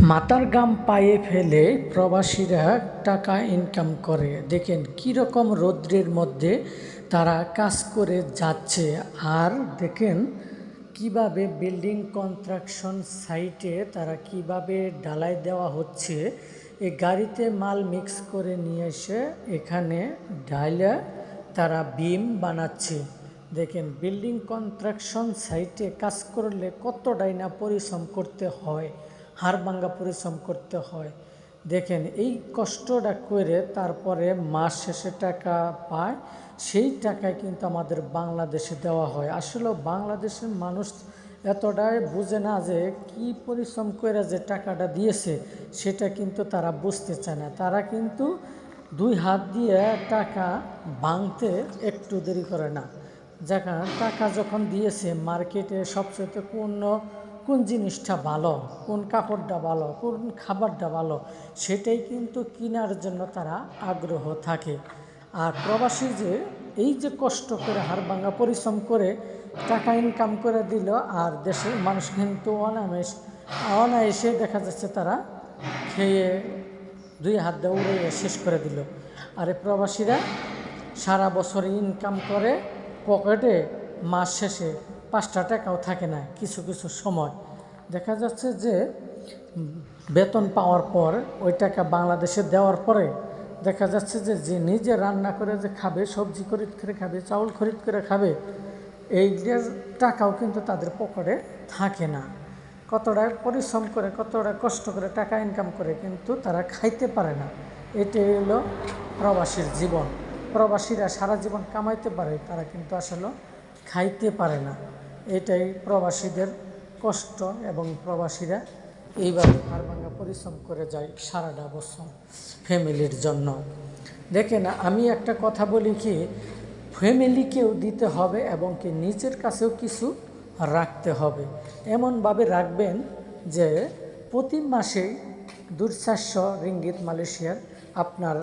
মাথার ঘাম পায়ে ফেলে প্রবাসীরা টাকা ইনকাম করে। দেখেন কীরকম রৌদ্রের মধ্যে তারা কাজ করে যাচ্ছে। আর দেখেন কিভাবে বিল্ডিং কনস্ট্রাকশন সাইটে তারা কিভাবে ঢালাই দেওয়া হচ্ছে। এই গাড়িতে মাল মিক্স করে নিয়ে এসে এখানে ঢাইলা তারা বিম বানাচ্ছে। দেখেন বিল্ডিং কনস্ট্রাকশন সাইটে কাজ করলে কতটাই না পরিশ্রম করতে হয়, হাড়ভাঙ্গা পরিশ্রম করতে হয়। দেখেন এই কষ্টটা করে তারপরে মাস শেষে টাকা পায়, সেই টাকায় কিন্তু আমাদের বাংলাদেশে দেওয়া হয়। আসলে বাংলাদেশের মানুষ এতটাই বুঝে না যে কি পরিশ্রম করে যে টাকাটা দিয়েছে সেটা কিন্তু তারা বুঝতে চায় না। তারা কিন্তু দুই হাত দিয়ে টাকা ভাঙতে একটু দেরি করে না। যেখানে টাকা যখন দিয়েছে মার্কেটে সবচেয়ে কোন জিনিসটা ভালো, কোন কাপড়টা ভালো, কোন খাবারটা ভালো, সেটাই কিন্তু কেনার জন্য তারা আগ্রহ থাকে। আর প্রবাসী যে এই যে কষ্ট করে হাড়ভাঙ্গা পরিশ্রম করে টাকা ইনকাম করে দিল, আর দেশের মানুষ কিন্তু অনায়াসে দেখা যাচ্ছে তারা খেয়ে দুই হাত দিয়ে উড়ে শেষ করে দিল। আর এই প্রবাসীরা সারা বছর ইনকাম করে, পকেটে মাস শেষে 5টা টাকাও থাকে না। কিছু কিছু সময় দেখা যাচ্ছে যে বেতন পাওয়ার পর ওই টাকা বাংলাদেশে দেওয়ার পরে দেখা যাচ্ছে যে নিজে রান্না করে যে খাবে, সবজি খরিদ করে খাবে, চাউল খরিদ করে খাবে, এই টাকাও কিন্তু তাদের পকেটে থাকে না। কতটা পরিশ্রম করে, কতটা কষ্ট করে টাকা ইনকাম করে, কিন্তু তারা খাইতে পারে না। এটাই হলো প্রবাসীর জীবন। প্রবাসীরা সারা জীবন কামাইতে পারে, তারা কিন্তু আসলে খাইতে পারে না। এটাই প্রবাসীদের কষ্ট, এবং প্রবাসীরা এইভাবে হাড়ভাঙ্গা পরিশ্রম করে যায় সারাটা বছর ফ্যামিলির জন্য। দেখেন আমি একটা কথা বলি কি, ফ্যামিলিকেও দিতে হবে এবং কি নিজের কাছেও কিছু রাখতে হবে। এমনভাবে রাখবেন যে প্রতি মাসেই 200-400 রিঙ্গিত মালয়েশিয়ার আপনার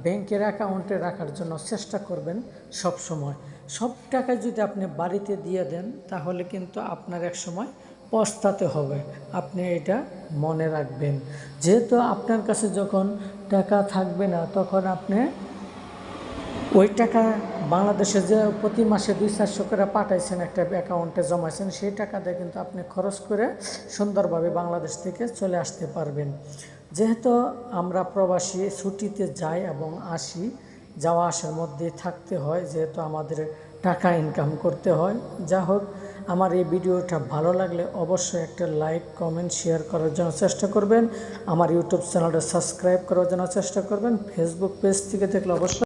ব্যাংকের অ্যাকাউন্টে রাখার জন্য চেষ্টা করবেন সব সময়। সব টাকা যদি আপনি বাড়িতে দিয়ে দেন তাহলে কিন্তু আপনার এক সময় পস্তাতে হবে। আপনি এটা মনে রাখবেন। যেহেতু আপনার কাছে যখন টাকা থাকবে না, তখন আপনি ওই টাকা বাংলাদেশে যে প্রতি মাসে 200-400 করে পাঠাইছেন, একটা অ্যাকাউন্টে জমাইছেন, সেই টাকা দিয়ে কিন্তু আপনি খরচ করে সুন্দরভাবে বাংলাদেশ থেকে চলে আসতে পারবেন। যেহেতু আমরা প্রবাসী ছুটিতে যাই এবং আসি, যাওয়া আসার মধ্যে থাকতে হয়, যেহেতু আমাদের টাকা ইনকাম করতে হয়। যা হোক, আমার এই ভিডিওটা ভালো লাগলে অবশ্যই একটা লাইক, কমেন্ট, শেয়ার করার জন্য চেষ্টা করবেন। আমার ইউটিউব চ্যানেলটা সাবস্ক্রাইব করার জন্য চেষ্টা করবেন। ফেসবুক পেজ থেকে দেখলে অবশ্যই